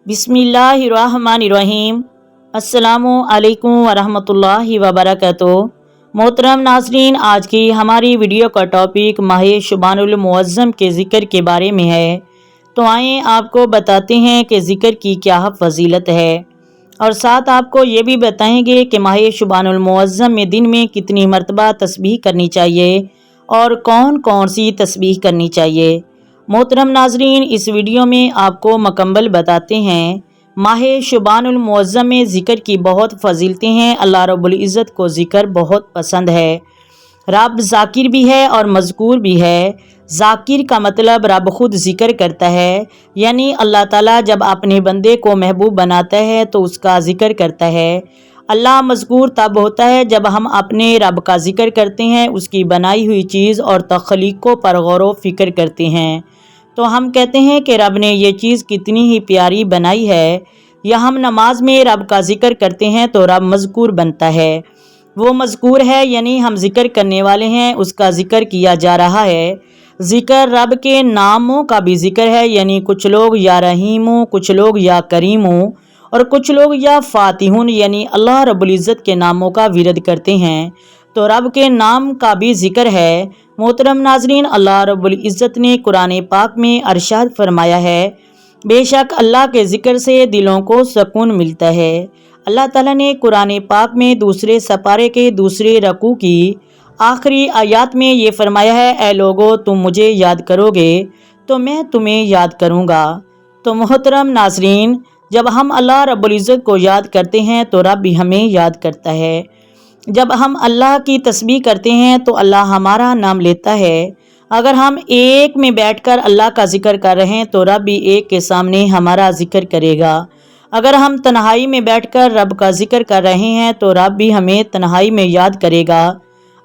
बिस्मिल्लाहिर्रहमानिर्रहीम। अस्सलामु अलैकुम वरहमतुल्लाहि वबरकातुहू। मोहतरम नाज़रीन, आज की हमारी वीडियो का टॉपिक माह शुबानुल मुअज़्ज़म के ज़िक्र के बारे में है। तो आइए आपको बताते हैं कि ज़िक्र की क्या फजीलत है, और साथ आपको ये भी बताएंगे कि माह शुबानुल मुअज़्ज़म में दिन में कितनी मरतबा तस्बीह करनी चाहिए और कौन कौन सी तस्बीह करनी चाहिए। मोहतरम नाज़रीन, इस वीडियो में आपको मुकम्मल बताते हैं। माह शुबानुल मुअज़्ज़म में ज़िक्र की बहुत फजीलतें हैं। अल्लाह रब्बुल इज़्ज़त को ज़िक्र बहुत पसंद है। रब ज़ाकिर भी है और मज़कूर भी है। ज़ाकिर का मतलब रब खुद ज़िक्र करता है, यानी अल्लाह ताला जब अपने बंदे को महबूब बनाता है तो उसका ज़िक्र करता है। अल्लाह मज़कूर तब होता है जब हम अपने रब का ज़िक्र करते हैं, उसकी बनाई हुई चीज़ और तख्लीक़ों पर गौर व फ़िक्र करते हैं। तो हम कहते हैं कि रब ने ये चीज़ कितनी ही प्यारी बनाई है। या हम नमाज में रब का ज़िक्र करते हैं तो रब मज़कूर बनता है। वो मज़कूर है यानी हम ज़िक्र करने वाले हैं, उसका ज़िक्र किया जा रहा है। ज़िक्र रब के नामों का भी ज़िक्र है, यानी कुछ लोग या रहीमों, कुछ लोग या करीमों और कुछ लोग या फ़ातिहुन, यानी अल्लाह रब्बुल इज़्ज़त के नामों का विरद करते हैं। तो रब के नाम का भी ज़िक्र है। मोहतरम नाज़रीन, अल्लाह रब्बुल इज़्ज़त ने कुरान पाक में अरशाद फरमाया है, बेशक अल्लाह के ज़िक्र से दिलों को सुकून मिलता है। अल्लाह ताला ने कुरान पाक में दूसरे सपारे के दूसरे रकू की आखिरी आयत में ये फरमाया है, ऐ लोगो तुम मुझे याद करोगे तो मैं तुम्हें याद करूँगा। तो मोहतरम नाज़रीन, जब हम अल्लाह रब्बुल इज़्ज़त को याद करते हैं तो रब भी हमें याद करता है। जब हम अल्लाह की तस्बीह करते हैं तो अल्लाह हमारा नाम लेता है। अगर हम एक में बैठकर अल्लाह का ज़िक्र कर रहे हैं तो रब भी एक के सामने हमारा ज़िक्र करेगा। अगर हम तन्हाई में बैठकर रब का ज़िक्र कर रहे हैं तो रब भी हमें तन्हाई में याद करेगा।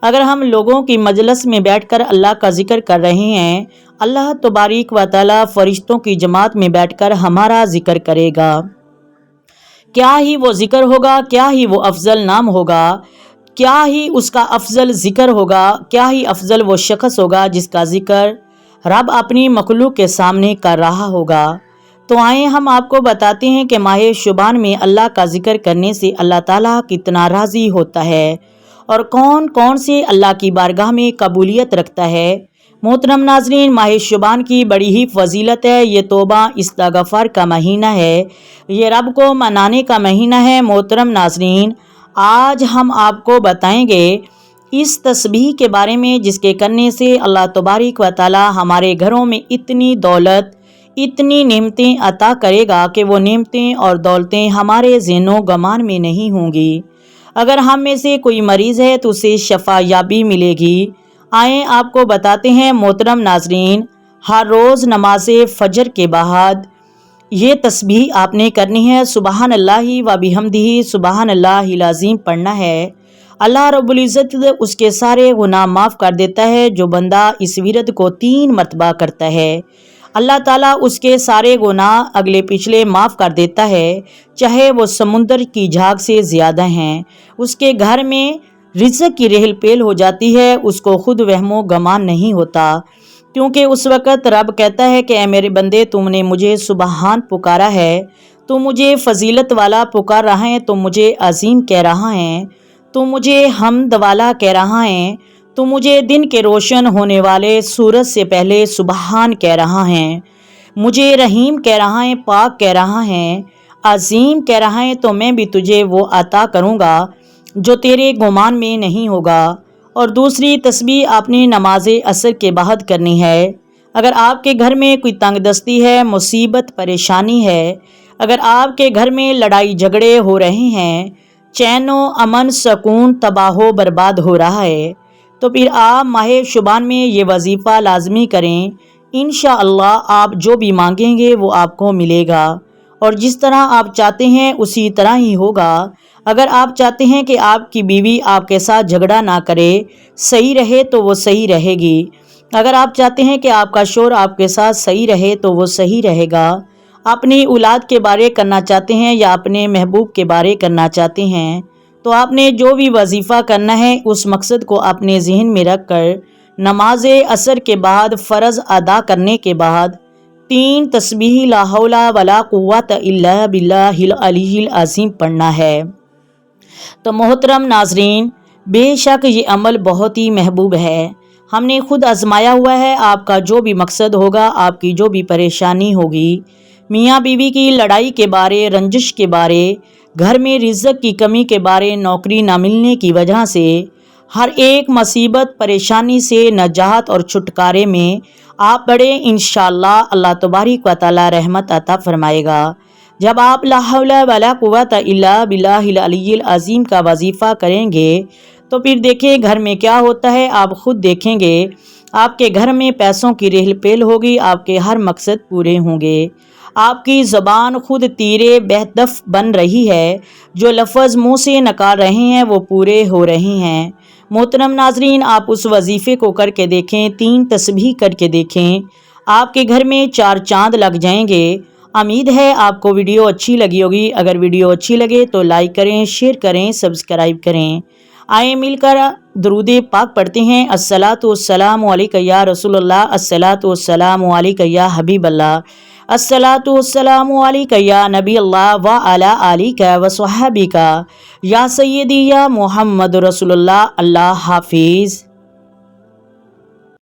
अगर हम लोगों की मजलिस में बैठकर अल्लाह का ज़िक्र कर रहे हैं, अल्लाह तबारीक व तआला फ़रिश्तों की जमात में बैठकर हमारा ज़िक्र करेगा। क्या ही वो ज़िक्र होगा, क्या ही वो अफजल नाम होगा, क्या ही उसका अफजल ज़िक्र होगा, क्या ही अफजल वो शख्स होगा जिसका ज़िक्र रब अपनी मखलूक के सामने कर रहा होगा। तो आए हम आपको बताते हैं कि माह शुबान में अल्लाह का ज़िक्र करने से अल्लाह ताला कितना राज़ी होता है और कौन कौन से अल्लाह की बारगाह में कबूलियत रखता है। मोहतरम नाज़रीन, माह शुबान की बड़ी ही फजीलत है। ये तौबा इस्तग़फ़ार का महीना है, ये रब को मनाने का महीना है। मोहतरम नाज़रीन, आज हम आपको बताएंगे इस तस्बीह के बारे में जिसके करने से अल्लाह तबारिक व तआला हमारे घरों में इतनी दौलत, इतनी नेमतें अता करेगा कि वो नेमतें और दौलतें हमारे ज़हनो गमान में नहीं होंगी। अगर हम में से कोई मरीज़ है तो उसे शफा याबी मिलेगी। आए आपको बताते हैं मोहतरम नाज़रीन, हर रोज़ नमाज फ़जर के बाद ये तस्बीह आपने करनी है। सुबहान अल्लाहि व बिहम्दिही सुबहान अल्लाहिल अज़ीम पढ़ना है। अल्लाह रब्बुल इज़्ज़त उसके सारे गुनाह माफ़ कर देता है जो बंदा इस विरद को 3 मरतबा करता है। अल्लाह ताला उसके सारे गुनाह अगले पिछले माफ़ कर देता है, चाहे वो समुंदर की झाग से ज़्यादा हैं। उसके घर में रिज़्क़ की रहल पहल हो जाती है, उसको खुद वहमो गमान नहीं होता, क्योंकि उस वक़्त रब कहता है कि ऐ मेरे बंदे, तुमने मुझे सुबहान पुकारा है, तुम मुझे फ़जीलत वाला पुकार रहा है, तुम मुझे अज़ीम कह रहा है, तुम मुझे हम्द वाला कह रहा है, तुम मुझे दिन के रोशन होने वाले सूरज से पहले सुबहान कह रहा है, मुझे रहीम कह रहा है, पाक कह रहा है, अज़ीम कह रहा है, तो मैं भी तुझे वो अता करूँगा जो तेरे गुमान में नहीं होगा। और दूसरी तस्बीह आपने नमाज असर के बाद करनी है। अगर आपके घर में कोई तंगदस्ती है, मुसीबत परेशानी है, अगर आपके घर में लड़ाई झगड़े हो रहे हैं, चैनो अमन सुकून तबाह बर्बाद हो रहा है, तो फिर आप माह शुबान में ये वजीफ़ा लाजमी करें। इंशाअल्लाह आप जो भी मांगेंगे वो आपको मिलेगा, और जिस तरह आप चाहते हैं उसी तरह ही होगा। अगर आप चाहते हैं कि आपकी बीवी आपके साथ झगड़ा ना करे, सही रहे, तो वो सही रहेगी। अगर आप चाहते हैं कि आपका शौहर आपके साथ सही रहे तो वो सही रहेगा। अपनी औलाद के बारे करना चाहते हैं या अपने महबूब के बारे करना चाहते हैं, तो आपने जो भी वजीफ़ा करना है उस मकसद को अपने जहन में रख कर नमाज असर के बाद फ़र्ज़ अदा करने के बाद 3 تسبیح لا حول ولا قوت الا باللہ العلی العظیم پڑھنا ہے۔ تو محترم ناظرین، بے شک یہ عمل بہت ہی محبوب ہے، ہم نے خود آزمایا ہوا ہے۔ آپ کا جو بھی مقصد ہوگا، آپ کی جو بھی پریشانی ہوگی، میاں بیوی کی لڑائی کے بارے، رنجش کے بارے، گھر میں رزق کی کمی کے بارے، نوکری نہ ملنے کی وجہ سے، ہر ایک مصیبت پریشانی سے نجات اور چھٹکارے میں آپ بڑے انشاءاللہ اللہ تبارک و تعالی رحمت عطا فرمائے گا۔ جب آپ لا حول ولا قوت الا باللہ العلی العظیم کا وظیفہ کریں گے تو پھر دیکھیں گھر میں کیا ہوتا ہے، آپ خود دیکھیں گے۔ آپ کے گھر میں پیسوں کی ریل پیل ہوگی، آپ کے ہر مقصد پورے ہوں گے۔ آپ کی زبان خود تیرے بہدف بن رہی ہے، جو لفظ منہ سے نکال رہے ہیں وہ پورے ہو رہے ہیں۔ محترم ناظرین، آپ اس وظیفے کو کر کے دیکھیں، 3 تسبیح کر کے دیکھیں، آپ کے گھر میں 4 چاند لگ جائیں گے۔ امید ہے آپ کو ویڈیو اچھی لگی ہوگی۔ اگر ویڈیو اچھی لگے تو لائک کریں، شیئر کریں، سبسکرائب کریں۔ آئیں مل کر درود پاک پڑھتے ہیں۔ الصلاۃ والسلام علیک یا رسول اللہ، الصلاۃ والسلام علیک یا حبیب اللہ، الصلاۃ والسلام علیک یا نبی اللہ وعلی آلک وصحبک یا سیدی یا محمد رسول اللہ۔ اللہ حافظ۔